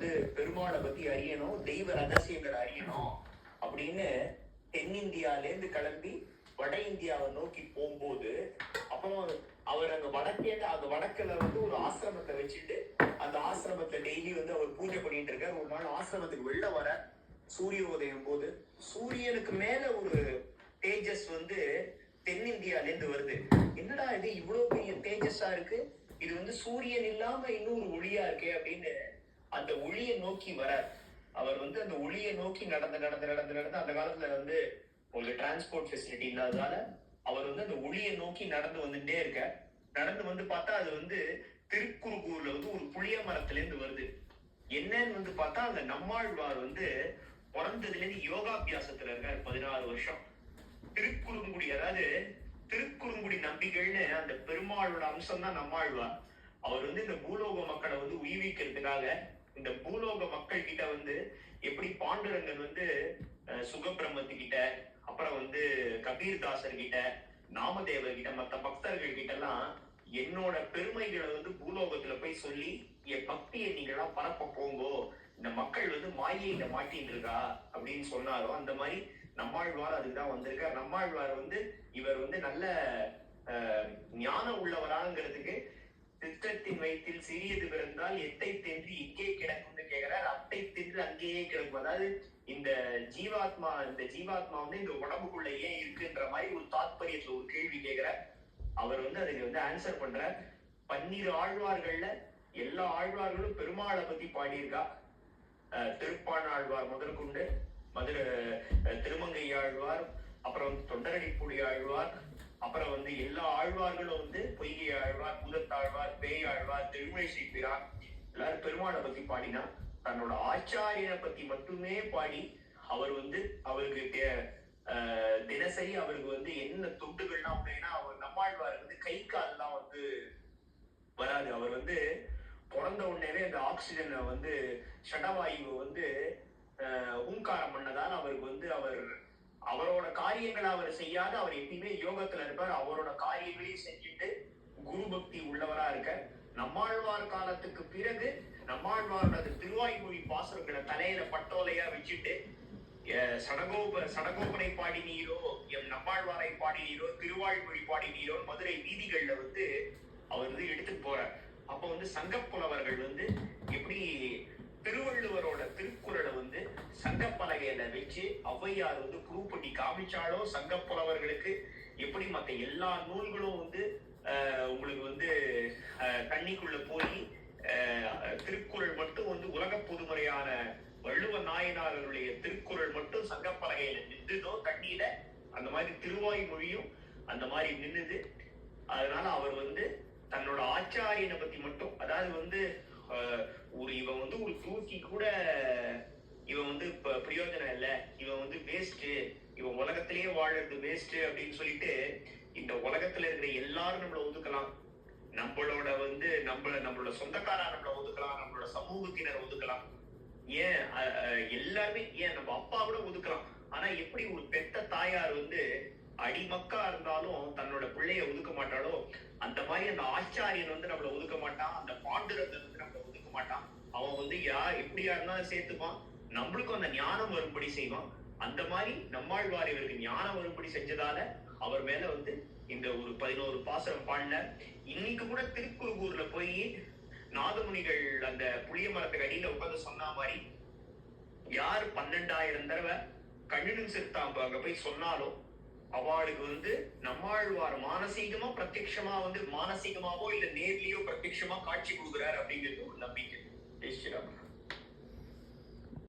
வந்து பெருமாளை பத்தி அறியணும், தெய்வ ரகசியங்களை அறியணும் அப்படின்னு தென்னிந்தியாலேருந்து கிளம்பி வட இந்தியாவை நோக்கி போகும்போது, அப்புறம் அவர் அங்க வடக்குல வந்து ஒரு ஆசிரமத்தை வச்சுட்டு அந்த ஆசிரமத்தை டெய்லி வந்து அவர் பூஜை பண்ணிட்டு இருக்காரு. ஒரு நாள் ஆசிரமத்துக்கு வெளில வர சூரிய உதயம் போது சூரியனுக்கு மேல ஒரு தேஜஸ் வந்து தென்னிந்தியால இருந்து வருது. என்னடா இது இவ்வளவு பெரிய தேஜஸா இருக்கு, இது வந்து சூரியன் இல்லாம இன்னொரு ஒளியா இருக்கே அப்படின்னு அந்த ஒளியை நோக்கி வரார். அவர் வந்து அந்த ஒளியை நோக்கி நடந்து அந்த காலத்துல வந்து ஒரு டிரான்ஸ்போர்ட் ஃபெசிலிட்டி இல்லாததால அவர் வந்து அந்த ஒளியை நோக்கி நடந்து வந்துட்டே இருக்க. நடந்து வந்து பார்த்தா அது வந்து திருக்குறுகூர்ல வந்து ஒரு புளிய மரத்துல இருந்து வருது. என்னன்னு வந்து பார்த்தா அந்த நம்மாழ்வார் வந்து பிறந்ததுல இருந்து யோகாபியாசத்துல இருக்காரு 16 வருஷம். திருக்குறுங்குடி, அதாவது திருக்குறுங்குடி நம்பிகள்னு அந்த பெருமாளோட அம்சம் தான் நம்மாழ்வார். அவர் வந்து இந்த பூலோக மக்களை வந்து உய்விக்கிறதுக்காக இந்த பூலோக மக்கள் கிட்ட வந்து எப்படி பாண்டுரங்கன் வந்து சுகபிரம்மத்துக்கிட்ட, அப்புறம் வந்து கபீர்தாசர் கிட்ட, நாமதேவர் கிட்ட, மற்ற பக்தர்கள் கிட்ட எல்லாம் என்னோட பெருமைகளை வந்து பூலோகத்துல போய் சொல்லி என் பக்தியை நீங்களா பரப்ப போங்கோ, இந்த மக்கள் வந்து மாயையில மாட்டின்னு இருக்கா அப்படின்னு சொன்னாரோ, அந்த மாதிரி நம்மாழ்வார் அதுக்குதான் வந்திருக்கார். நம்மாழ்வார் வந்து இவர் வந்து நல்ல ஞானம் உள்ளவராங்கிறதுக்கு திட்டத்தின் வயிற்றில் சிறியது பிறந்தால் எட்டை தின்று இங்கே கிடக்கும்னு கேட்கிறார். அட்டை தின்று அங்கேயே கிடக்கும். அதாவது இந்த ஜீவாத்மா வந்து இந்த உடம்புக்குள்ள ஏன் இருக்குன்ற மாதிரி ஒரு தாத்பரியத்துல ஒரு கேள்வி கேட்கிறார். அவர் வந்து அதுக்கு வந்து ஆன்சர் பண்றார். 12 ஆழ்வார்கள்ல எல்லா ஆழ்வார்களும் பெருமாளை பத்தி பாடியிருக்கா. திருப்பாணாழ்வார் முதற்கொண்டு மதுரை திருமங்கை ஆழ்வார், அப்புறம் தொண்டரடிப்புடி ஆழ்வார், அப்புறம் வந்து எல்லா ஆழ்வார்களும் வந்து பொய்கை ஆழ்வார், பூதத்தாழ்வார், பேய் ஆழ்வார், திருமழிசை பிரான் எல்லாரும் பெருமாளை பத்தி பாடினா, தன்னோட ஆச்சாரியனை பத்தி மட்டுமே பாடி அவர் வந்து அவருக்கு தினசரி அவருக்கு வந்து என்ன தொண்டுகள்லாம் அப்படின்னா, அவர் நம்மாழ்வார் வந்து கை கால்லாம் வந்து வராது. அவர் வந்து பிறந்த உடனேவே அந்த ஆக்சிஜனை வந்து ஷடவாயு வந்து ஊங்காரம் பண்ணதால் அவருக்கு வந்து அவரோட காரியங்களை அவர் செய்யாத, அவர் எப்பயுமே யோகத்துல இருப்பார். அவரோட காரியங்களையும் செஞ்சுட்டு குரு பக்தி உள்ளவரா இருக்க. நம்மாழ்வார் காலத்துக்கு பிறகு நம்மாழ்வாரோட திருவாய்மொழி பாசுரங்களை தலையில பட்டோலையா வச்சுட்டு சடகோபனை பாடினீரோ, எம் நம்மாழ்வாரை பாடினீரோ, திருவாய்மொழி பாடினீரோ மதுரை வீதிகள்ல வந்து அவர் வந்து எடுத்துட்டு போறார். அப்ப வந்து சங்கப்புலவர்கள் வந்து எப்படி திருவள்ளுவரோட திருக்குறளை வந்து சங்கப்பலகையில வச்சு ஔவையார் வந்து ப்ரூவ் பண்ணி காமிச்சாலோ, சங்கப்புலவர்களுக்கு எப்படி மற்ற எல்லா நூல்களும் வந்து உங்களுக்கு வந்து தண்ணிக்குள்ள போய் திருக்குறள் மட்டும் வந்து உலக பொதுமுறையான வள்ளுவ நாயனாருடைய திருக்குறள் மட்டும் சங்கப்பலகையில நின்றுதோ தண்ணியில, அந்த மாதிரி திருவாய்மொழியும் அந்த மாதிரி நின்னுது. அதனால அவர் வந்து தன்னோட ஆச்சாரியனை பத்தி மட்டும், அதாவது வந்து இவன் வந்து ஒரு தூக்கி கூட இவன் வந்து பிரயோஜனம் இல்லை, இவன் வந்து வேஸ்ட், இவன் உலகத்திலேயே வாழறது வேஸ்ட் அப்படின்னு சொல்லிட்டு இந்த உலகத்துல இருக்கிற எல்லாரும் நம்மள ஒதுக்கலாம். நம்மளோட வந்து நம்மளோட சொந்தக்காரா நம்மள ஒதுக்கலாம், நம்மளோட சமூகத்தினர் ஒதுக்கலாம், ஏன் எல்லாருமே, ஏன் நம்ம அப்பா கூட ஒதுக்கலாம். ஆனா எப்படி ஒரு பெத்த தாயார் வந்து அடிமக்கா இருந்தாலும் தன்னோட பிள்ளைய ஒதுக்க மாட்டாளோ, அந்த மாதிரி அந்த ஆச்சாரியன் வந்து நம்மள ஒதுக்க மாட்டான், அந்த பாண்டுரங்கன் வந்து நம்மள ஒதுக்க மாட்டான். அவன் வந்து எப்படியா இருந்தாலும் சேர்த்துப்பான், நம்மளுக்கும் அந்த ஞானம் வரும்படி செய்வான். அந்த மாதிரி நம்மாழ்வார் இவருக்கு ஞானம் வரும்படி செஞ்சதால அவர் மேல வந்து இந்த ஒரு 11 பாசுரம் பாடல. இன்னைக்கு கூட திருக்குறுகூர்ல போய் நாதமுனிகள் அந்த புளிய மரத்துக்கு அடியில உட்காந்து சொன்ன மாதிரி யார் 12,000 தடவை கண்ணினும் சிறுத்தாம்பு அங்க போய் சொன்னாலும் அவளுக்கு வந்து நம்மாழ்வார் மானசீகமா பிரத்யட்சமா வந்து மானசீகமாவோ இல்ல நேர்லயோ பிரத்யட்சமா காட்சி கொடுக்குறாரு அப்படிங்கிறது ஒரு நம்பிக்கை.